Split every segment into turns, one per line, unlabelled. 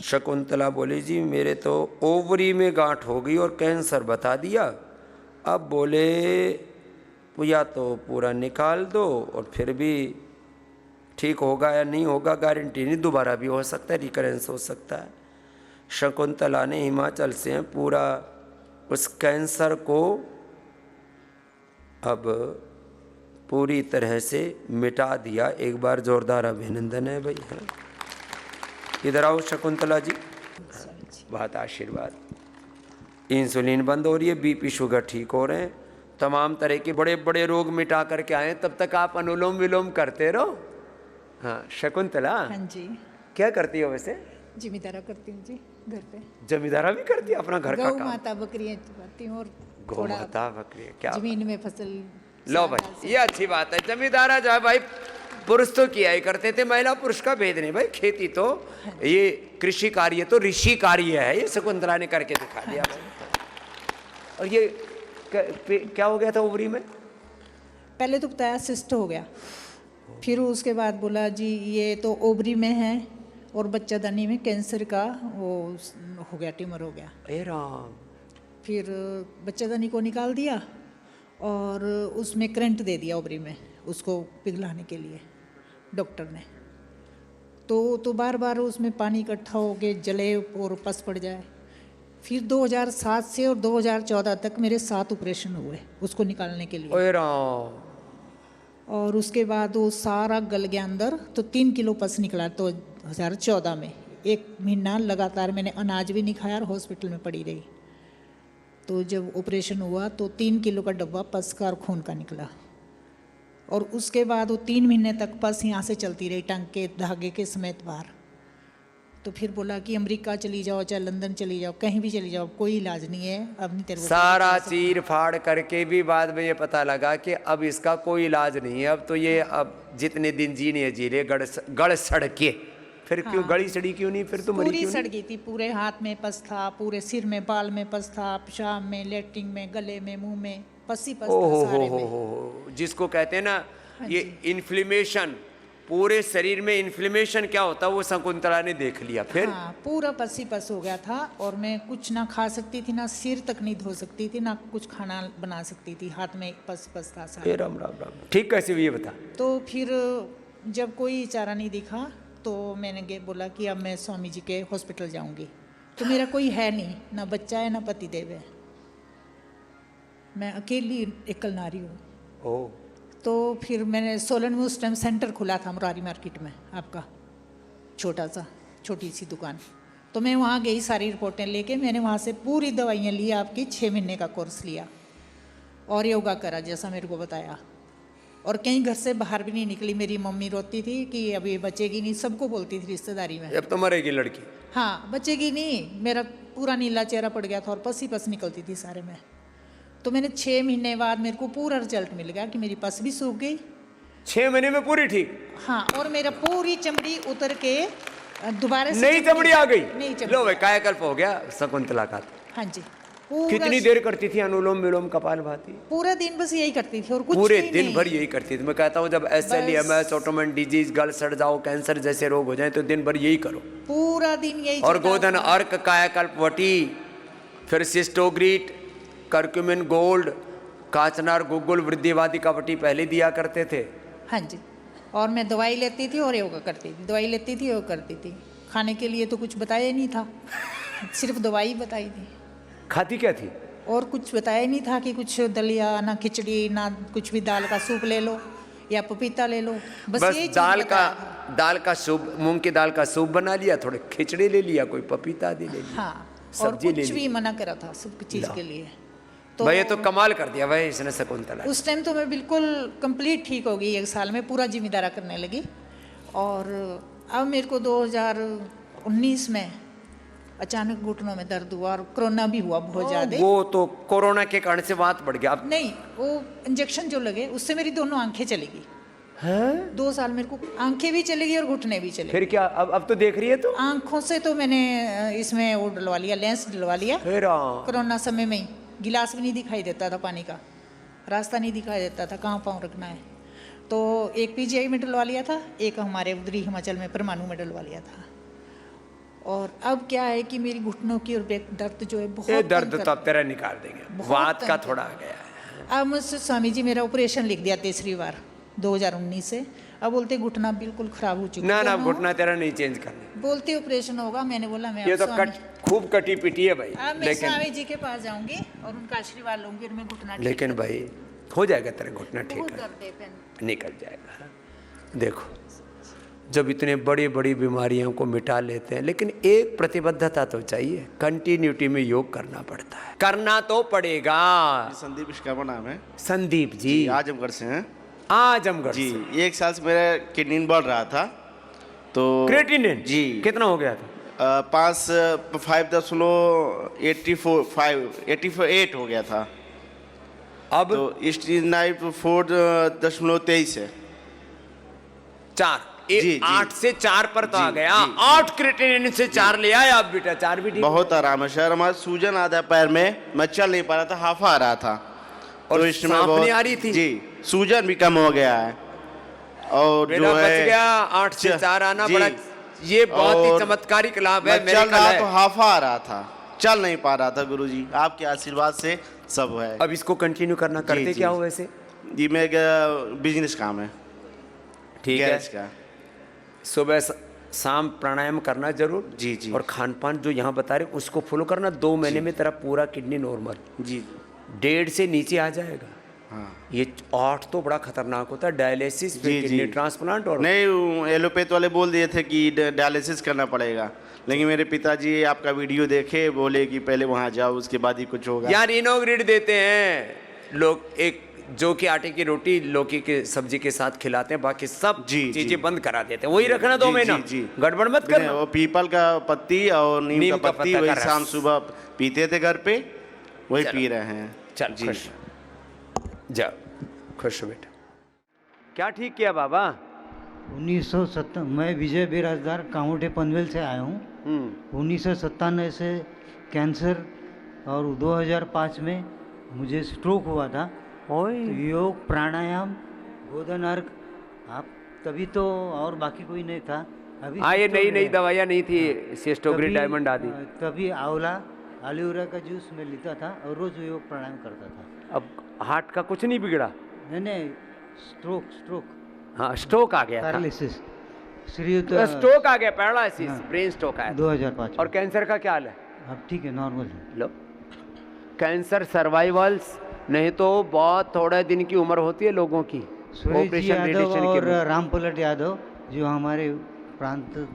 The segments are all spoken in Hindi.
शकुंतला बोली जी मेरे तो ओवरी में गांठ हो गई और कैंसर बता दिया। अब बोले या तो पूरा निकाल दो और फिर भी ठीक होगा या नहीं होगा गारंटी नहीं, दोबारा भी हो सकता है, रिकरेंस हो सकता है। शकुंतला ने हिमाचल से पूरा उस कैंसर को अब पूरी तरह से मिटा दिया। एक बार जोरदार अभिनंदन है भाई। हाँ इधर आओ शकुंतला जी, बहुत आशीर्वाद। इंसुलिन बंद हो रही है, बीपी शुगर ठीक हो रहे हैं, तमाम तरह के बड़े बड़े रोग मिटा करके आए। तब तक आप अनुलोम विलोम करते रहो। हाँ शकुंतला,
हाँ जी,
क्या करती हो वैसे?
जिम्मेदारा करती हूँ जी घर पे।
जमींदारा भी करती है अपना घर का काम?
गौ माता बकरियाँ चलाती हूँ और
गौ माता बकरियाँ, क्या
जमीन में फसल।
लो भाई ये अच्छी बात है। जमींदारा जो है भाई पुरुष तो किया ही करते थे, महिला पुरुष का भेद नहीं भाई। खेती तो ये कृषि कार्य तो ऋषि कार्य है, ये शकुंतला ने करके दिखा दिया भाई। और ये क्या हो गया था ओवरी में?
पहले तो बताया सिस्ट हो गया, फिर उसके बाद बोला जी ये तो ओवरी में है और बच्चादानी में कैंसर का वो हो गया, ट्यूमर हो गया।
ए राम।
फिर बच्चादानी को निकाल दिया और उसमें करंट दे दिया ओवरी में, उसको पिघलाने के लिए डॉक्टर ने। तो बार बार उसमें पानी इकट्ठा हो के जले और पस पड़ जाए। फिर 2007 से और 2014 तक मेरे 7 ऑपरेशन हुए उसको निकालने के लिए।
ओए राम।
और उसके बाद वो सारा गल गया अंदर, तो 3 किलो पस निकला 2014 में। 1 महीना लगातार मैंने अनाज भी नहीं खाया और हॉस्पिटल में पड़ी रही। तो जब ऑपरेशन हुआ तो 3 किलो का डब्बा पस का और खून का निकला। और उसके बाद वो 3 महीने तक पस यहाँ से चलती रही टांके धागे के समेत बाहर। तो फिर बोला कि अमेरिका चली जाओ चाहे लंदन चली जाओ, कहीं भी चली जाओ, कोई इलाज नहीं है, अब नहीं तेरे को।
सारा चीर फाड़ करके भी बाद में ये पता लगा कि अब इसका कोई इलाज नहीं है। अब तो ये अब जितने दिन जीने जी रहे गड़ सड़ के। फिर क्यों गड़ी सड़ी क्यों नहीं? फिर तो मरी
पूरी
क्यों
सड़
नहीं?
गई थी, पूरे हाथ में पस था, पूरे सिर में बाल में पस था, पेशाब में, लेटरिन में, गले में, मुंह में पस ही पस था सारे में।
हो जिसको कहते हैं ना ये इन्फ्लेमेशन, पूरे शरीर में इन्फ्लेमेशन क्या होता है वो शकुंतला ने देख लिया। फिर
हाँ पूरा पस ही पस हो गया था और मैं कुछ ना खा सकती थी, ना सिर तक नहीं धो सकती थी, ना कुछ खाना बना सकती थी, हाथ में पस पस था सारा।
राम राम राम। ठीक कैसे हुई ये बता?
तो फिर जब कोई चारा नहीं दिखा तो मैंने बोला कि अब मैं स्वामी जी के हॉस्पिटल जाऊंगी। तो मेरा कोई है नहीं, ना बच्चा है ना पति देव है, मैं अकेली एकल नारी हूँ।
ओ
तो फिर मैंने सोलन में उस टाइम सेंटर खुला था मुरारी मार्केट में आपका, छोटी सी दुकान। तो मैं वहाँ गई सारी रिपोर्टें लेके, मैंने वहाँ से पूरी दवाइयाँ ली, आपकी 6 महीने का कोर्स लिया और योगा करा जैसा मेरे को बताया। और कहीं घर से बाहर भी नहीं निकली। मेरी मम्मी रोती थी कि अभी बचेगी नहीं, सबको बोलती थी रिश्तेदारी में,
अब तो मरेगी लड़की।
हाँ बचेगी नहीं। मेरा पूरा नीला चेहरा पड़ गया था और पस ही पस निकलती थी सारे में। तो मैंने 6 महीने बाद मेरे को पूरा रिजल्ट मिल गया कि मेरी पस भी सूख गई
6 महीने में पूरी ठीक।
हाँ, और मेरा पूरी चमड़ी उतर के दोबारा से
नई चमड़ी आ गई।
नई चमड़ी।
लो भाई कायाकल्प हो गया शकुंतला का।
हाँ जी।
कितनी देर करती थी अनुलोम विलोम कपालभाति?
पूरा दिन बस यही करती थी और कुछ
पूरे
भी
दिन
नहीं।
भर यही करती थी। मैं कहता हूँ जब SLEMS, ऑटोमन डिजीज, गल सड़ जाओ, कैंसर जैसे रोग हो जाए तो दिन भर यही करो।
पूरा दिन यही।
और गोधन अर्क, कायाकल्प वटी, फिर सिस्टोग्रीट, कर्क्यूमिन गोल्ड, काचनार, गुगुल, वृद्धिवादी का वटी पहले दिया करते थे।
हाँ जी। और मैं दवाई लेती थी और योगा करती थी, दवाई लेती थी योगा करती थी। खाने के लिए तो कुछ बताया ही नहीं था, सिर्फ दवाई बताई थी।
खाती क्या थी?
और कुछ बताया ही नहीं था कि कुछ दलिया, ना खिचड़ी, ना कुछ भी, दाल का सूप ले लो या पपीता ले लो, बस यही
दाल का सूप, मूंग की दाल का सूप बना लिया, थोड़े खिचड़ी ले लिया, कोई पपीता दे ले लिया।
हाँ, और कुछ भी मना करा था सब चीज़ के लिए।
तो भाई ये तो कमाल कर दिया भाई इसने शकुंतला।
उस टाइम तो मैं बिल्कुल कंप्लीट ठीक हो गई, 1 साल में पूरा जिम्मेदारा करने लगी। और अब मेरे को 2019 में अचानक घुटनों में दर्द हुआ और कोरोना भी हुआ बहुत ज़्यादा।
वो तो कोरोना के कारण से बात बढ़ गया। अब
नहीं, वो इंजेक्शन जो लगे उससे मेरी दोनों आंखें चली गई।
हैं?
2 साल मेरे को आंखें भी चली गई और घुटने भी चले।
फिर क्या अब तो देख रही है? तो
आंखों से तो मैंने इसमें वो डलवा लिया, लेंस डलवा लिया। कोरोना समय में ही गिलास भी नहीं दिखाई देता था, पानी का रास्ता नहीं दिखाई देता था, कहाँ पाँव रखना है। तो एक PGI में डलवा लिया था, एक हमारे उधरी हिमाचल में परमाणु में डलवा लिया था। और अब क्या है कि मेरी घुटनों की और बैक दर्द जो है बहुत
ये
तंग
दर्द
कर-
तो अब तेरा निकाल देंगे,
बहुत
वात का
तंग
थोड़ा आ गया है।
अब मुझसे स्वामी जी मेरा ऑपरेशन लिख दिया तीसरी बार 2019 से। अब बोलते घुटना बिल्कुल खराब हो चुका
ना ना
है।
घुटना तेरा नहीं चेंज करना,
बोलते ऑपरेशन होगा। मैंने बोला मैं
ये
अब
तो
स्वामी-
खूब कटी पिटी है भाई।
अब मैं
लेकिन
स्वामी जी के पास जाऊंगी और उनका आशीर्वाद लूंगी और मैं घुटना ठीक
लेकिन भाई हो जाएगा तेरा घुटना ठीक
बहुत
है,
दर्द है पेन।
निकल जाएगा। देखो जब इतने बड़ी बड़ी बीमारियों को मिटा लेते हैं, लेकिन एक प्रतिबद्धता तो चाहिए, कंटिन्यूटी में योग करना पड़ता है, करना तो पड़ेगा।
संदीप विश्वकर्मा नाम है
संदीप जी
जी, आजमगढ़ से हैं
आजमगढ़
जी।
से।
1 साल से मेरा किडनी बढ़ रहा था तो
क्रेटिनिन
जी
कितना हो गया था?
5.84 हो गया था।
अब
तो स्टीनाइट 4.23 है।
4
जी, जी।
8 से 4 पर तो आ
जी,
गया।
जी,
8 क्रेटिनिन से 4 ले आया। अब बेटा 4 भी ठीक
बहुत आराम है सर। हमारा सूजन आता है पैर में, मैं चल नहीं पा रहा था, हाफा आ रहा था।
और
तो इसमें
सांप
बहुत-
नहीं आ रही थी?
जी, सूजन भी कम हो गया है। और
बेटा
जो
बच
है
गया। 8 से 4 आना
जी।
बड़ा, ये बहुत ही
और
चमत्कारिक लाभ है।
मैं
मेरे
चल रहा तो हाफा आ रहा था, चल नहीं पा रहा था। गुरुजी आपके आशीर्वाद से सब है।
अब इसको कंटिन्यू करना। करते
जी।
क्या हो वैसे?
जी मैं बिजनेस काम है,
ठीक है।
गैरेज का।
सुबह शाम प्राणायाम करना जरूर।
जी, जी।
और खान पान जो यहाँ बता रहे उसको फॉलो करना। 2 महीने में तेरा पूरा किडनी नॉर्मल,
जी
1.5 से नीचे आ जाएगा।
हाँ।
ये 8 तो बड़ा खतरनाक होता है। डायलिसिस,
जी,
फिर किडनी
जी।
ट्रांसप्लांट। और
नहीं, एलोपैथ वाले बोल दिए थे कि डायलिसिस करना पड़ेगा, लेकिन मेरे पिताजी आपका वीडियो देखे, बोले कि पहले वहाँ जाओ उसके बाद ही कुछ होगा।
यार इनोग्रिड देते हैं लोग, एक जो कि आटे की रोटी लौकी की सब्जी के साथ खिलाते हैं, बाकी सब
जी, जी।
चीजें बंद करा देते हैं। वही रखना 2
जी,
महीना,
जी, जी।
गड़बड़ मत करना।
वो पीपल का पत्ती और नीम का पत्ती
पत्ता
वही
का
शाम
रस।
सुबह पीते थे घर पे, वही
चलो।
पी रहे हैं।
चल
जी।
खुश जाओ, खुश हो बेटा। क्या ठीक किया बाबा?
1970 मैं विजय बिराजदार कामोटे पनवेल से आया हूँ। 1997 से कैंसर और 2005 में मुझे स्ट्रोक हुआ था। तो योग प्राणायाम गोधन अर्घ आप तभी तो, और बाकी कोई नहीं था अभी।
हाँ, ये
सब
नई
चल
नई
रहा है।
दवाइयाँ नहीं थी, सिस्टोग्रिड, डायमंड आदि।
तभी आंवला एलोवेरा का जूस मैं लेता था और रोज योग प्राणायाम करता था।
अब हार्ट का कुछ नहीं बिगड़ा?
नहीं, स्ट्रोक
हाँ, स्ट्रोक आ गया था।
पैरालिसिस श्रीयुत
स्ट्रोक आ गया, पैरालिसिस,
हाँ।
ब्रेन स्ट्रोक आया था।
2005
और कैंसर का क्या हाल है?
अब ठीक है, नॉर्मल है।
लो, कैंसर सर्वाइवल्स नहीं तो बहुत थोड़े दिन की उम्र होती है लोगों की।
सुरेश जी
ऑपरेशन
यादव
रेडिएशन
और
के
रामपलट यादव जो हमारे प्रांत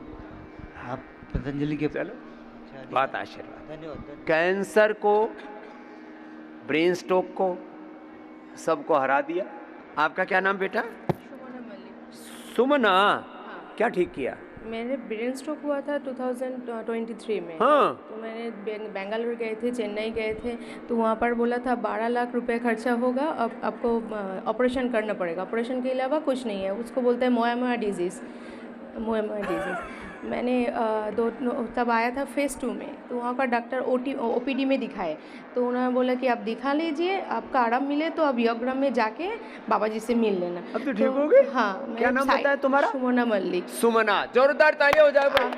आप पतंजलि के
चलो, बात आशीर्वाद।
धन्यवाद।
कैंसर को, ब्रेन स्ट्रोक को, सबको हरा दिया। आपका क्या नाम बेटा?
सुमना मल्लिक।
सुमना। क्या ठीक किया?
मेरे ब्रेन स्ट्रोक हुआ था 2023 में।
हाँ।
तो मैंने बेंगलुरु गए थे, चेन्नई गए थे, तो वहाँ पर बोला था 12 लाख रुपए खर्चा होगा, अब आपको ऑपरेशन करना पड़ेगा, ऑपरेशन के अलावा कुछ नहीं है। उसको बोलते हैं मोयामोया डिजीज़। मैंने तब आया था फेज़ 2 में, तो वहाँ का डॉक्टर OPD में दिखाए, तो उन्होंने बोला कि आप दिखा लीजिए, आपका आराम मिले तो अब योगराम में जाके बाबा जी से मिल लेना।
अब तो ठीक हो गए?
हाँ।
क्या नाम बताया तुम्हारा?
सुमना मल्लिक।
सुमना, जोरदार तालियां हो जाए भाई।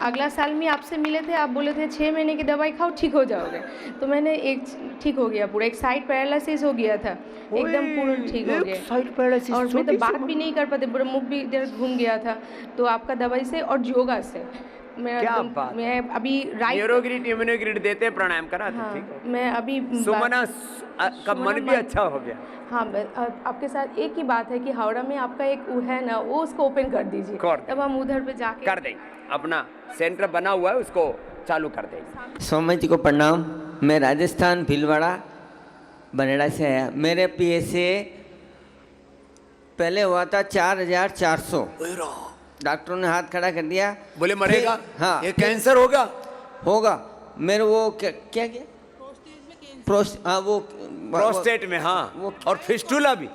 अगला साल में आपसे मिले थे, आप बोले थे 6 महीने की दवाई खाओ ठीक हो जाओगे, तो मैंने ठीक हो गया पूरा। एक साइड पैरालिसिस हो गया था, एकदम पूरा ठीक हो गया।
साइड पैरालिसिस,
और मैं तो बात भी नहीं कर पाते, पूरा मुख भी इधर घूम गया था। तो आपका दवाई से और योगा से
क्या बात।
मैं अभी राइट
न्यूरोग्रिड, इम्यूनोग्रिड देते हैं, प्राणायाम कराते हैं।
हाँ,
ठीक है।
मैं अभी
सुमना का मन भी अच्छा हो गया।
हाँ, आपके साथ एक ही बात है कि हावड़ा में आपका एक वो है ना, वो उसको ओपन कर दीजिए,
कर दे।
तब हम उधर पे जाके
कर देंगे, अपना सेंटर बना हुआ है उसको चालू कर देंगे।
स्वामी जी को प्रणाम। मैं राजस्थान भीलवाड़ा बनेड़ा से आया। मेरे PSA पहले हुआ था 4400। डॉक्टरों ने हाथ खड़ा कर दिया,
बोले मरेगा।
फिर- हाँ,
ये कैंसर होगा।
मेरे वो क्या वो
प्रोस्टेट में। हाँ,
वो-
और फिस्टुला भी।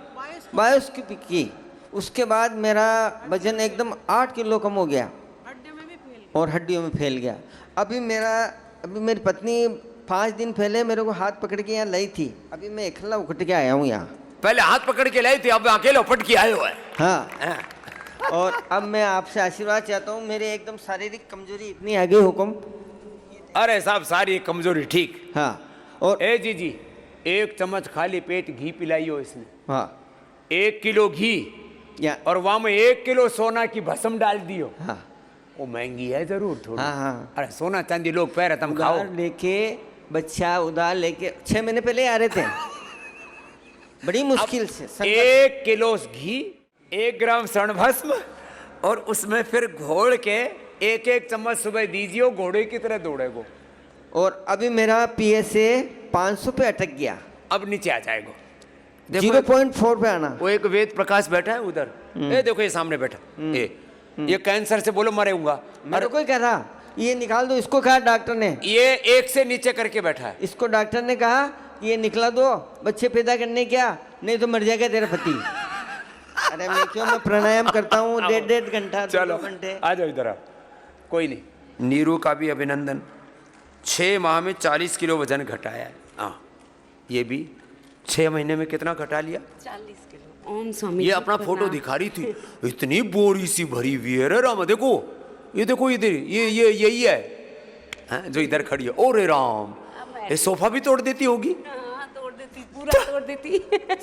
बायोस्कोपी की। उसके बाद मेरा वजन एकदम 8 किलो कम हो गया और हड्डियों में फैल गया। अभी मेरी पत्नी 5 दिन पहले मेरे को हाथ पकड़ के यहाँ लाई थी। अभी मैं अकेला उकट के आया हूँ यहाँ।
पहले हाथ पकड़ के लाई थी, अब अकेले उपट के आए हुए हैं।
हाँ, और अब मैं आपसे आशीर्वाद चाहता हूँ, मेरे एकदम शारीरिक कमजोरी इतनी आ गई हुक्म।
अरे साहब सारी कमजोरी ठीक।
हाँ, और
ए जी 1 चम्मच खाली पेट घी पिलाइयो इसने।
हाँ
1 किलो घी
या
और वहां में 1 किलो सोना की भस्म डाल दियो।
हाँ
वो महंगी है जरूर थोड़ी।
हाँ।
अरे सोना चांदी लोग पैर तुम खाओ।
उधार लेके बच्चा उधार लेके 6 महीने पहले आ रहे थे, बड़ी मुश्किल से।
1 किलो घी, 1 ग्राम स्वर्ण भस्म और उसमें फिर घोल के 1 चम्मच सुबह दीजिए, घोड़े की तरह दौड़ेगो।
और अभी मेरा PSA 500 पे अटक गया,
अब नीचे आ जाएगा।
0.4 पे आना।
वो एक वेद प्रकाश बैठा है उधर, ये देखो ये सामने बैठा, ये कैंसर से बोलो मरेगा।
मेरे को ही कह रहा ये निकाल दो, इसको कहा डॉक्टर ने,
ये 1 से नीचे करके बैठा है।
इसको डॉक्टर ने कहा ये निकला दो, बच्चे पैदा करने क्या, नहीं तो मर जाएगा तेरा पति। अरे मैं क्यों, मैं प्राणायाम करता हूँ 1.5 घंटा, 2 घंटे।
आ जाओ इधर, कोई नहीं। नीरू का भी अभिनंदन, 6 माह में 40 किलो वजन घटाया है। हाँ, ये भी 6 महीने में कितना घटा लिया?
40 किलो। ओम स्वामी
ये
जी
अपना फोटो
प्रणाम।
दिखा रही थी, इतनी बोरी सी भरी हुई है। रे राम देखो, ये देखो इधर, ये यही है, हाँ, जो इधर खड़ी है। ओ रे राम, ये सोफा भी तोड़ देती होगी।
हाँ, तोड़ देती, पूरा तोड़ देती।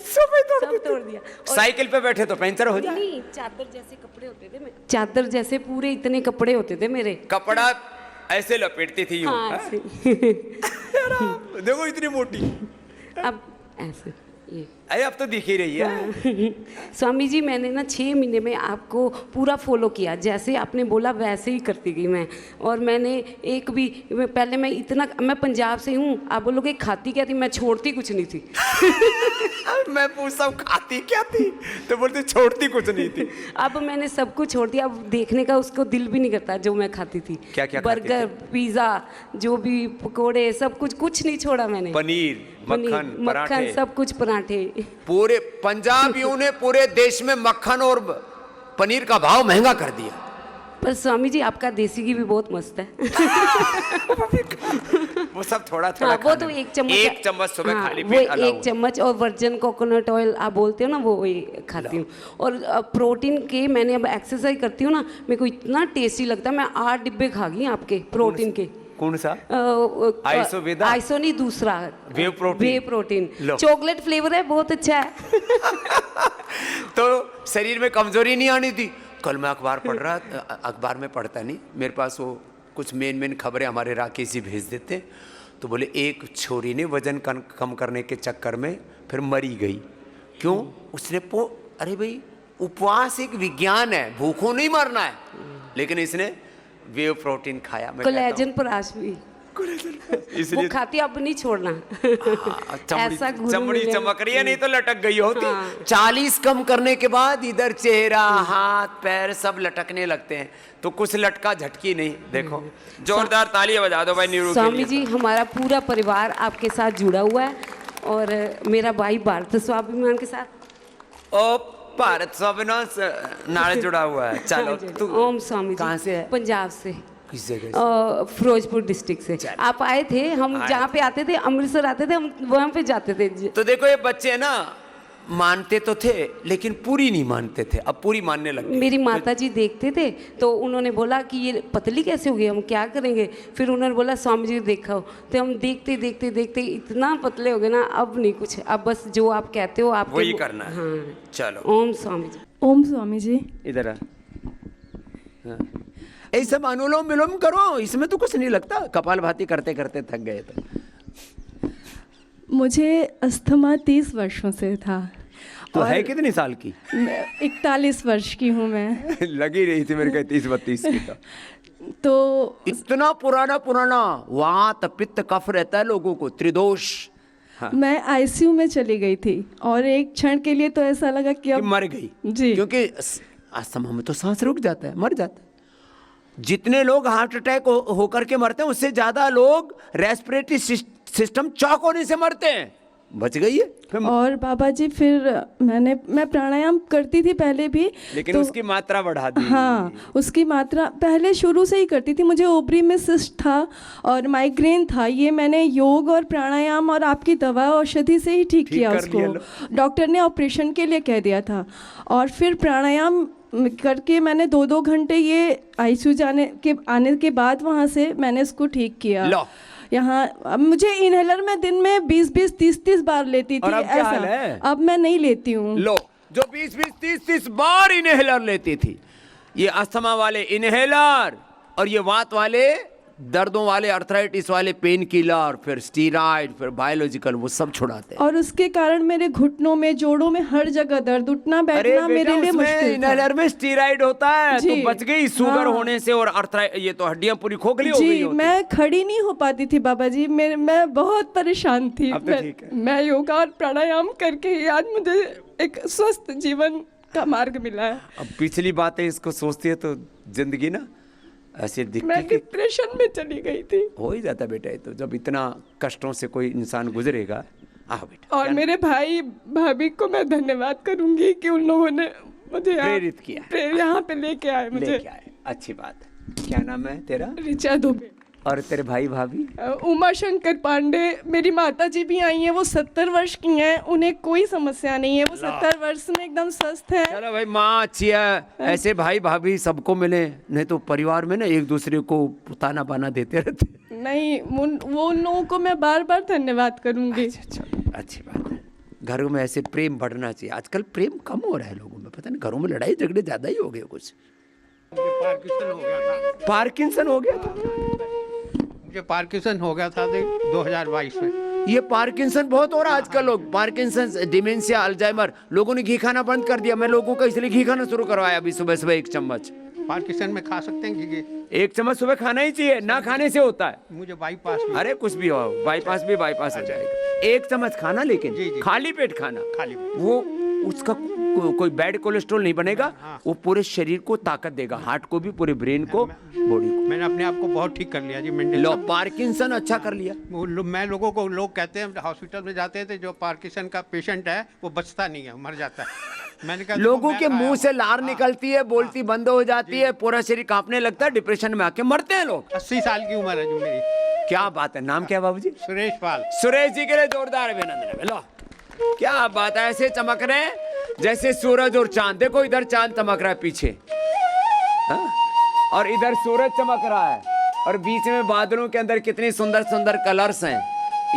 सब
तोड़ दिया। और
साइकिल पे बैठे तो पंचर हो जाए।
नहीं, चादर जैसे कपड़े होते थे, चादर जैसे पूरे इतने कपड़े होते थे मेरे।
कपड़ा ऐसे लपेटती थी यूं।
हाँ,
हाँ?
ऐसे।
देखो इतनी मोटी।
अब ऐसे ये
अरे अब तो दिख ही रही है।
स्वामी जी मैंने ना 6 महीने में आपको पूरा फॉलो किया, जैसे आपने बोला वैसे ही करती गई मैं। और मैंने एक भी, पहले मैं पंजाब से हूँ, आप बोलोगे खाती क्या थी, मैं छोड़ती कुछ नहीं थी।
मैं पूछता हूँ खाती क्या थी, तो बोलते छोड़ती कुछ नहीं थी।
अब मैंने सब कुछ छोड़ दिया, अब देखने का उसको दिल भी नहीं करता जो मैं खाती थी।
क्या क्या खाती
बर्गर, पिज़्ज़ा, जो भी पकोड़े, सब कुछ नहीं छोड़ा मैंने।
पनीर, मक्खन,
सब कुछ, पराठे।
पूरे पंजाबियों ने पूरे देश में मक्खन और पनीर का भाव महंगा कर दिया।
पर स्वामी जी आपका देसी घी भी बहुत मस्त है।
वो सब थोड़ा थोड़ा
हाँ, वो तो 1 चम्मच,
1 चम्मच सुबह
हाँ,
खाली
वो
पेट अलाउ
1 चम्मच, और वर्जिन कोकोनट ऑयल आप बोलते हो ना, वो खाती हूँ। और प्रोटीन के मैंने अब एक्सरसाइज करती हूँ ना, मेरे को इतना टेस्टी लगता है। मैं 8 डिब्बे खा गई आपके प्रोटीन के।
कौन सा? आइसोवेदा?
आइसो नहीं, दूसरा
वेव प्रोटीन।
वेव प्रोटीन,
लो।
चॉकलेट फ्लेवर है, बहुत अच्छा है।
तो शरीर में कमजोरी नहीं आनी थी। कल मैं अखबार पढ़ रहा, अखबार में पढ़ता नहीं, मेरे पास वो कुछ मेन खबरें हमारे राकेश जी भेज देते। तो बोले एक छोरी ने वजन कम करने के चक्कर में फिर मरी गई। क्यों? उसने अरे भाई उपवास एक विज्ञान है, भूखों नहीं मरना है, लेकिन इसने वेव प्रोटीन खाया। मैं
कोलेजन पराश भी वो खाती, अब नहीं छोड़ना। ऐसा गुरु
चमड़ी
मिले।
चमक रही है, नहीं तो लटक गई होती।
हाँ।
40 कम करने के बाद इधर चेहरा, हाथ पैर सब लटकने लगते हैं, तो कुछ लटका झटकी नहीं। देखो, जोरदार तालियां बजा दो भाई नीरू के
स्वामी
लिए।
जी हमारा पूरा परिवार आपके साथ जुड़ा हुआ है, और मेरा भाई भारत स्वाभिमान के साथ।
ओ भारत स्वाभिमान नाल जुड़ा हुआ है। चलो तू
ओम स्वामी जी।
कहाँ से है?
पंजाब से,
किस जगह से?
फिरोजपुर डिस्ट्रिक्ट से। आप आए थे, हम जहाँ पे आते थे, अमृतसर आते थे, हम वहाँ पे जाते थे।
तो देखो ये बच्चे ना मानते तो थे, लेकिन पूरी नहीं मानते थे, अब पूरी मानने लग गए।
मेरी माता जी देखते थे, तो उन्होंने बोला कि ये पतली कैसे हो गई, हम क्या करेंगे। फिर उन्होंने बोला स्वामी जी देखो, तो हम देखते देखते देखते इतना पतले हो गए ना, अब नहीं कुछ, अब बस जो आप कहते हो आप
वही करना है।
हाँ।
चलो
ओम स्वामी जी।
ओम स्वामी जी।
इधर आ। हाँ। ये सब अनुलोम विलोम करो, इसमें तो कुछ नहीं लगता। कपालभाति करते करते थक गए तो।
मुझे अस्थमा 30 वर्षों से था।
तो है कितनी साल की?
41 वर्ष की हूँ मैं।
लगी रही थी मेरे को 30-32 की।
तो
इतना पुराना वात पित्त कफ रहता है लोगों को, त्रिदोष। हाँ।
मैं आईसीयू में चली गई थी, और एक क्षण के लिए तो ऐसा लगा कि अब
मर गई
जी,
क्योंकि अस्थमा में तो सांस रुक जाता है, मर जाता है। जितने लोग हार्ट अटैक होकर के मरते हैं, उससे ज्यादा लोग रेस्पिरेटरी सिस्टम चौक होने से मरते हैं। बच गई है।
और बाबा जी फिर मैं प्राणायाम करती थी पहले भी,
लेकिन
तो
उसकी मात्रा बढ़ा दी।
हाँ, उसकी मात्रा पहले शुरू से ही करती थी। मुझे ओवरी में सिस्ट था और माइग्रेन था। ये मैंने योग और प्राणायाम और आपकी दवा औषधि से ही ठीक किया उसको। डॉक्टर ने ऑपरेशन के लिए कह दिया था। और फिर प्राणायाम करके मैंने 2-2 घंटे ये आईसीयू आने के बाद वहाँ से मैंने इसको ठीक किया।
लो।
यहाँ अब मुझे इनहेलर में दिन में 20-20 30-30 बार लेती थी।
और अब क्या हाल है?
अब मैं नहीं लेती हूँ।
लो, जो 20-20 30-30 बार इनहेलर लेती थी, ये अस्थमा वाले इनहेलर और ये वात वाले, दर्दों वाले, अर्थराइटिस वाले पेन किलर, फिर स्टीरॉइड, फिर बायोलॉजिकल, वो सब छुड़ाते हैं।
और उसके कारण मेरे घुटनों में, जोड़ों में, हर जगह दर्द, उठना बैठना मेरे लिए मुश्किल था।
इनहेलर में स्टीरॉइड होता है, तो
जी,
बच गई शुगर
हाँ।
होने से और अर्थराइटिस, ये तो हड्डियां पूरी खोखली हो गई
जी,
होती।
मैं खड़ी नहीं हो पाती थी बाबा जी, मैं बहुत परेशान थी।
अब तो ठीक है।
मैं योगा और प्राणायाम करके ही आज मुझे एक स्वस्थ जीवन का मार्ग मिला है।
अब पिछली बातें इसको सोचती है तो जिंदगी ना ऐसे
मैं
दिखती कि
डिप्रेशन में चली गई थी।
हो ही जाता बेटा, ये तो जब इतना कष्टों से कोई इंसान गुजरेगा। आओ बेटा।
और मेरे भाई भाभी को मैं धन्यवाद करूंगी कि उन लोगों ने मुझे
प्रेरित किया,
यहाँ पे लेके आए मुझे।
लेके आए, अच्छी बात है। क्या नाम है तेरा?
ऋचा दुबे।
और तेरे भाई भाभी?
उमा शंकर पांडे। मेरी माता जी भी आई हैं, वो 70 वर्ष की हैं, उन्हें कोई समस्या नहीं है, वो 70 वर्ष में एकदम स्वस्थ है।
चलो भाई, माँ अच्छी है, ऐसे भाई भाभी सबको मिले, नहीं तो परिवार में ना एक दूसरे को ताना बाना देते रहते।
नहीं, वो उन लोगों को मैं बार बार धन्यवाद करूंगी।
अच्छा, अच्छी बात है। घरों में ऐसे प्रेम बढ़ना चाहिए। आजकल प्रेम कम हो रहा है लोगों में, पता नहीं, घरों में लड़ाई झगड़े ज्यादा ही हो गए कुछ। पार्किंसन हो गया था।
मुझे पार्किंसन हो गया था 2022 में।
ये पार्किंसन बहुत हो रहा है आजकल। लोग पार्किंसन, डिमेंशिया, अल्जाइमर, लोगों ने घी खाना बंद कर दिया। मैं लोगों को इसलिए घी खाना शुरू करवाया अभी सुबह सुबह 1 चम्मच।
पार्किंसन में खा सकते हैं घी?
1 चम्मच सुबह खाना ही चाहिए, ना खाने से होता है।
मुझे बाईपास भी।
अरे कुछ भी हो, बाईपास भी बाईपास हो जाएगा। 1 चम्मच खाना, लेकिन
जी, जी।
खाली पेट खाना।
खाली पेट।
वो उसका कोई बैड कोलेस्ट्रॉल नहीं बनेगा। वो पूरे शरीर को ताकत देगा, हार्ट को भी, पूरे ब्रेन को, बॉडी को।
मैंने अपने आप को बहुत ठीक कर लिया जी।
लो, पार्किंसन अच्छा कर लिया।
मैं लोगों को, लोग कहते हैं हॉस्पिटल में जाते थे, जो पार्किंसन का पेशेंट है वो बचता नहीं है, मर जाता है। मैंने कहा
लोगों के मुंह से लार निकलती है, बोलती बंद हो जाती है, पूरा शरीर कांपने लगता है, डिप्रेशन में आके मरते हैं लोग।
80 साल की उम्र है जो मेरी।
क्या बात है। नाम क्या बाबूजी?
सुरेश पाल।
सुरेश जी के लिए जोरदार अभिनंदन। लो, क्या बात है, ऐसे चमक रहे हैं जैसे सूरज और चांद। देखो इधर चांद चमक रहा है पीछे, हाँ? और इधर सूरज चमक रहा है, और बीच में बादलों के अंदर कितनी सुंदर सुंदर कलर्स हैं।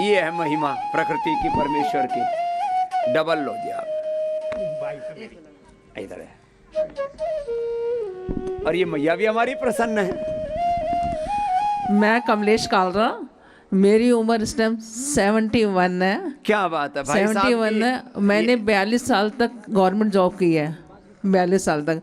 ये है महिमा प्रकृति की, परमेश्वर की। डबल लो जी आप, इधर है। और ये मैया भी हमारी प्रसन्न है।
मैं कमलेश कालरा, मेरी उम्र इस टाइम 71 है।
क्या बात है भाई साहब।
71 है। मैंने 42 साल तक गवर्नमेंट जॉब की है। 42 साल तक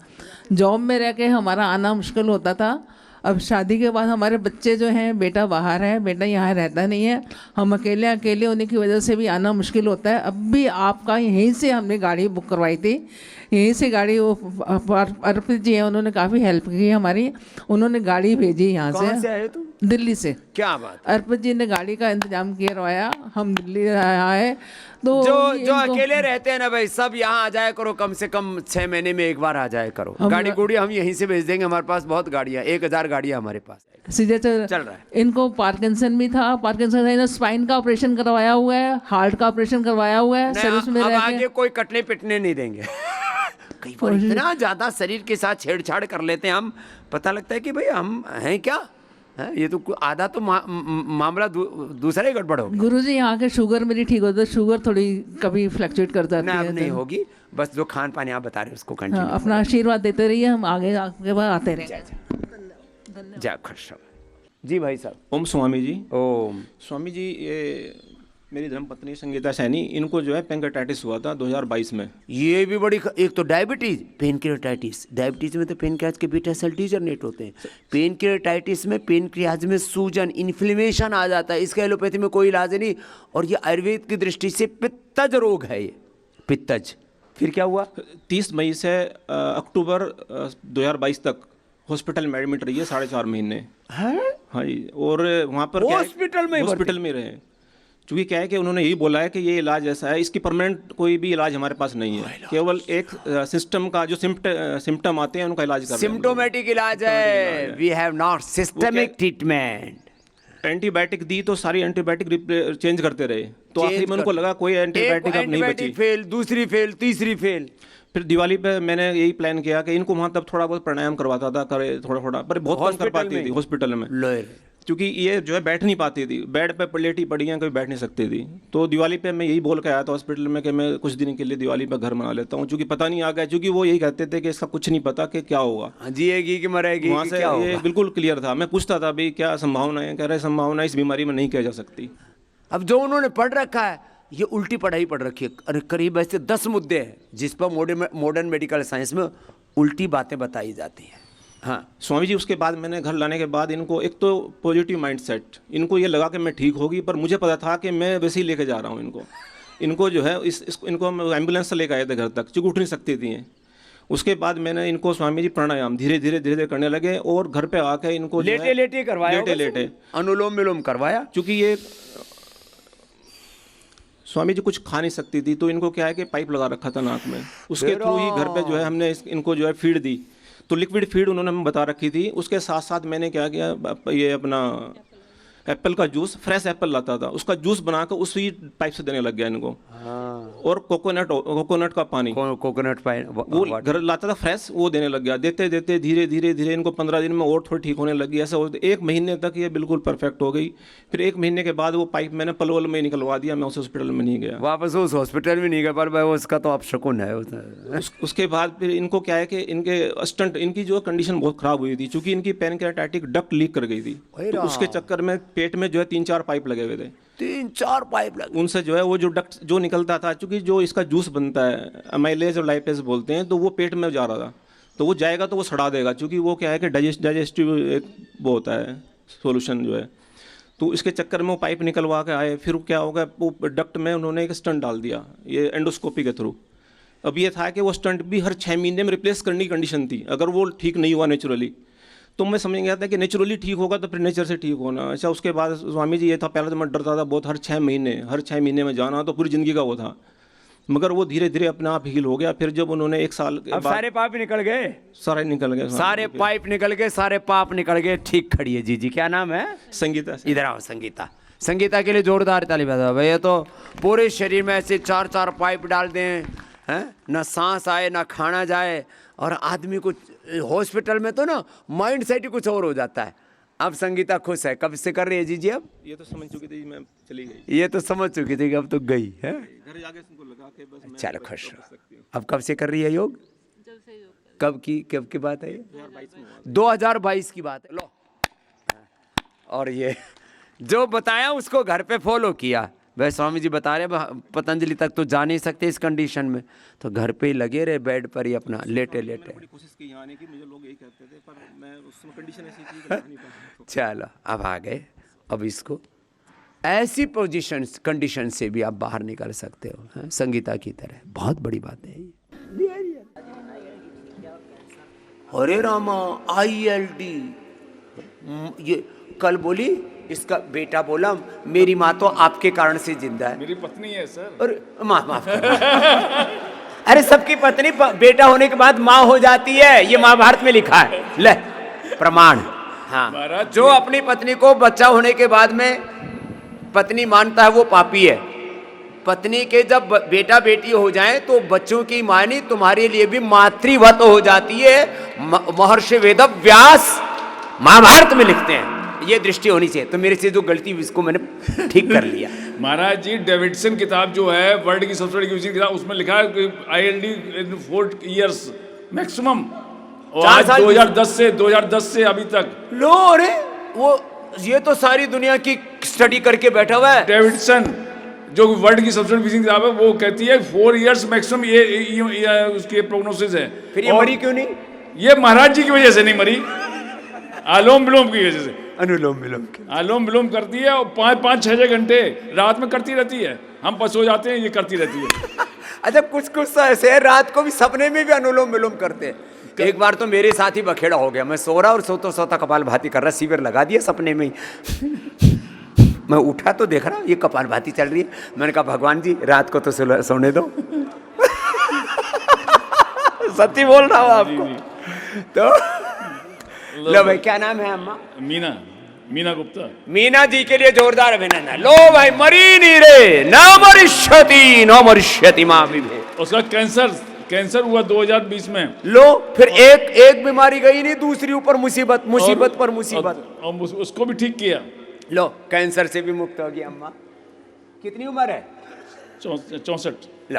जॉब में रह के हमारा आना मुश्किल होता था। अब शादी के बाद हमारे बच्चे जो हैं, बेटा बाहर है, बेटा यहाँ रहता नहीं है, हम अकेले होने की वजह से भी आना मुश्किल होता है। अब भी आपका यहीं से हमने गाड़ी बुक करवाई थी, यहीं से गाड़ी, वो अर्पित जी हैं, उन्होंने काफ़ी हेल्प की हमारी। उन्होंने गाड़ी भेजी यहाँ
कहाँ से आए तुम?
दिल्ली से।
क्या बात।
अर्पित जी ने गाड़ी का इंतजाम करवाया, हम दिल्ली आए। तो
जो अकेले रहते हैं ना भाई, सब यहाँ आ जाया करो, कम से कम 6 महीने में एक बार आ जाया करो। गाड़ी गुड़ी हम यहीं से भेज देंगे, हमारे पास बहुत गाड़ियाँ, 1000 गाड़ियाँ हमारे पास
सीधे
चल रहा है।
इनको पार्किंसन भी था, पार्किंसन इन्होंने स्पाइन का ऑपरेशन करवाया हुआ है, हार्ट का ऑपरेशन करवाया हुआ है। सर्विस में
अब
रह
आगे कोई कटने पिटने नहीं देंगे। कई बार इतना ज्यादा शरीर के साथ छेड़छाड़ कर लेते हैं हम, पता लगता है कि भाई हम हैं क्या है। ये तो आधा तो मामला दूसरा ही गड़बड़ हो गया।
गुरुजी यहाँ के शुगर मेरी ठीक होती है, शुगर थोड़ी कभी फ्लक्चुएट कर जाती है।
नहीं होगी, बस जो खान पान आप बता रहे हैं उसको कंटिन्यू।
हाँ, अपना आशीर्वाद देते रहिए, हम आगे आपके बाद आते रहे।
जय खुश जी। भाई साहब।
ओम स्वामी जी।
ओम
स्वामी जी, ये मेरी धर्मपत्नी संगीता सैनी, इनको जो है पेनक्रेटाइटिस हुआ था 2022 में।
ये भी बड़ी एक तो डायबिटीज, पेनक्रियाटाइटिस। डायबिटीज में तो पेनक्रियाज के बीटा सेल डीजनरेट होते हैं। पेनक्रियाटाइटिस में पेनक्रियाज में सूजन, इन्फ्लेमेशन आ जाता है। इसका एलोपैथी में कोई इलाज नहीं, और ये आयुर्वेद की दृष्टि से पित्तज रोग है। ये पित्तज। फिर क्या हुआ?
30 मई से अक्टूबर 2022 तक हॉस्पिटल में एडमिट रही है 4.5 महीने। हाँ जी। और वहाँ पर हॉस्पिटल में रहे, क्योंकि क्या है कि उन्होंने यही बोला है कि ये इलाज ऐसा है, इसकी परमानेंट कोई भी इलाज हमारे पास नहीं है, केवल एक सिस्टम का जो सिम्टम आते हैं उनका इलाज कर रहे हैं।
सिम्टोमेटिक इलाज है, we have not systemic treatment.
Antibiotic दी तो सारी एंटीबायोटिक चेंज करते रहे, तो आखिरी में उनको लगा कोई एंटीबायोटिक अब नहीं बची।
फेल, दूसरी फेल, तीसरी फेल।
फिर दिवाली पे मैंने यही प्लान किया कि इनको वहाँ तब थोड़ा बहुत प्राणायाम करवाता था, करे थोड़ा थोड़ा, पर बहुत कम कर पाती थी हॉस्पिटल में, क्योंकि ये जो है बैठ नहीं पाती थी, बेड पे प्लेटी पड़ी हैं, कभी बैठ नहीं सकती थी। तो दिवाली पे मैं यही बोल के आया था हॉस्पिटल में कि मैं कुछ दिन के लिए दिवाली पे घर मना लेता हूँ, क्योंकि पता नहीं आ गया, क्योंकि वो यही कहते थे कि इसका कुछ नहीं पता कि क्या होगा,
जिएगी कि मरेगी,
वहाँ से ये बिल्कुल क्लियर था। मैं पूछता था भाई क्या संभावना है, कह रहे संभावना इस बीमारी में नहीं कह जा सकती।
अब जो उन्होंने पढ़ रखा है, ये उल्टी पढ़ाई पढ़ रखी है। अरे करीब ऐसे 10 मुद्दे हैं जिस पर मॉडर्न मेडिकल साइंस में उल्टी बातें बताई जाती हैं। हाँ
स्वामी जी, उसके बाद मैंने घर लाने के बाद इनको एक तो पॉजिटिव माइंडसेट, इनको ये लगा कि मैं ठीक होगी, पर मुझे पता था कि मैं वैसे ही लेके जा रहा हूँ इनको जो है इनको हम एम्बुलेंस से लेकर आए थे घर तक, क्योंकि उठ नहीं सकती थी। उसके बाद मैंने इनको स्वामी जी प्राणायाम धीरे धीरे करने लगे, और घर पे आके इनको
लेटे करवाया,
लेटे
अनुलोम विलोम करवाया,
क्योंकि ये स्वामी जी कुछ खा नहीं सकती थी, तो इनको क्या है कि पाइप लगा रखा था नाक में, उसके थ्रू ही घर पे जो है हमने इनको जो है फीड दी। तो लिक्विड फीड उन्होंने हमें बता रखी थी। उसके साथ साथ मैंने क्या किया, ये अपना एप्पल का जूस, फ्रेश एप्पल लाता था, उसका जूस बनाकर उसी पाइप से देने लग गया इनको। और कोकोनट का पानी,
कोकोनट पानी
वो घर लाता था फ्रेश, वो देने लग गया। देते धीरे धीरे इनको 15 दिन में और थोड़ी ठीक होने लगी। ऐसे 1 महीने तक ये बिल्कुल परफेक्ट हो गई। फिर 1 महीने के बाद वो पाइप मैंने पलवल में निकलवा दिया, मैं उस हॉस्पिटल में नहीं गया,
वापस उस हॉस्पिटल में नहीं गया। पर उसका तो आप शकुन है।
उसके बाद फिर इनको क्या है कि इनके स्टंट, इनकी जो कंडीशन बहुत ख़राब हुई थी, चूँकि इनकी पैनक्रियाटाइटिक डक्ट लीक कर गई थी, तो उसके चक्कर में पेट में जो है 3-4 पाइप लगे हुए थे।
3-4 पाइप लगे,
उनसे जो है वो जो डक्ट जो निकलता था, क्योंकि जो इसका जूस बनता है अमाइलेज और लाइपेज बोलते हैं, तो वो पेट में जा रहा था, तो वो जाएगा तो वो सड़ा देगा, क्योंकि वो क्या है कि डाइजेस्टिव एक वो होता है सॉल्यूशन जो है। तो इसके चक्कर में वो पाइप निकलवा के आए। फिर क्या होगा, वो डक्ट में उन्होंने एक स्टंट डाल दिया, ये एंडोस्कोपी के थ्रू। अब ये था कि वो स्टंट भी हर 6 महीने में रिप्लेस करने की कंडीशन थी, अगर वो ठीक नहीं हुआ नेचुरली। तो मैं समझ गया था कि नेचुरली ठीक होगा तो फिर नेचर से ठीक होना। अच्छा, उसके बाद स्वामी जी ये था, पहले तो मैं डरता था बहुत, हर 6 महीने में जाना तो पूरी ज़िंदगी का वो था, मगर वो धीरे धीरे अपने आप हील हो गया। फिर जब उन्होंने 1 साल के बाद
सारे पाइप निकल गए,
सारे निकल गए,
सारे पाइप निकल गए, सारे पाप निकल गए। ठीक खड़ी है जी। क्या नाम है?
संगीता।
इधर आओ संगीता। संगीता के लिए जोरदार ताली बजाओ भैया। तो पूरे शरीर में ऐसे 4-4 पाइप डाल दें, हैं ना सांस आए ना खाना जाए, और आदमी को हॉस्पिटल में तो ना माइंड सेट ही कुछ और हो जाता है। अब संगीता खुश है। कब से कर रही है जी? अब
ये तो समझ चुकी थी, मैं चली गई।
ये तो समझ चुकी थी कि अब तो गई है,
घर जाके उनको लगा के बस
चलो खुश। अब कब से कर रही है योग? कब की बात है? 2022 की बात है। लो, और ये जो बताया उसको घर पे फॉलो किया। वह स्वामी जी बता रहे पतंजलि तक तो जा नहीं सकते इस कंडीशन में, तो घर पे ही लगे रहे, बेड पर ही अपना लेटे।
बड़ी कोशिश की आने की, मुझे लोग यही कहते थे, पर मैं उस कंडीशन ऐसी थी कि नहीं पाया।
चलो अब आ गए। अब इसको ऐसी पोजीशन कंडीशन से भी आप बाहर निकल सकते हो, है? संगीता की तरह। बहुत बड़ी बात है ये। अरे रामा, ILD ये कल बोली, इसका बेटा बोला मेरी माँ तो आपके कारण से जिंदा है।
मेरी पत्नी है सर।
अरे माफ अरे सबकी पत्नी बेटा होने के बाद माँ हो जाती है, ये महाभारत में लिखा है। ले प्रमाण। हाँ, जो अपनी पत्नी को बच्चा होने के बाद में पत्नी मानता है वो पापी है। पत्नी के जब बेटा बेटी हो जाए तो बच्चों की मानी तुम्हारे लिए भी मातृवत हो जाती है। महर्षि वेद व्यास महाभारत में लिखते हैं। ये दृष्टि होनी चाहिए। तो मेरे से जो गलती हुई इसको मैंने ठीक कर लिया।
महाराज जी, डेविडसन किताब जो है वर्ल्ड की सबसे बड़ी किताब, उसमें लिखा है कि ILD इन 4 years मैक्सिमम, और आज 2010 से अभी तक।
लो, अरे वो ये तो सारी दुनिया की स्टडी करके बैठा हुआ है।
डेविडसन जो वर्ल्ड की सबसे बड़ी किताब है, वो कहती है 4 years मैक्सिमम ये उसकी प्रोग्नोसिस है।
फिर ये मरी क्यों नहीं?
ये महाराज जी की वजह से नहीं मरी, आलोम विलोम की वजह से।
अनुलोम विलोम
आलोम विलोम करती है, और 5-6 घंटे रात में करती रहती है। हम बस सो जाते हैं, ये करती रहती है।
अच्छा, कुछ ऐसे है रात को भी सपने में भी अनुलोम विलोम करते हैं। एक बार तो मेरे साथ ही बखेड़ा हो गया। मैं सो रहा और सोता कपालभाति कर रहा, शिविर लगा दिया सपने में ही। मैं उठा तो देख रहा ये कपालभाति चल रही है। मैंने कहा भगवान जी रात को तो सोने दो। सच्ची बोल रहा हूँ आपको। तो लो भाई, क्या नाम है अम्मा?
मीना। मीना गुप्ता।
मीना जी के लिए जोरदार अभिनंदन। लो भाई, मरी नहीं रे, न मरिष्यति न मरिष्यति मां विभे।
उसका कैंसर हुआ 2020 में।
लो, फिर एक बीमारी गई नहीं, दूसरी ऊपर मुसीबत पर मुसीबत।
और उसको भी ठीक किया।
लो, कैंसर से भी मुक्त होगी अम्मा। कितनी उम्र है?
64।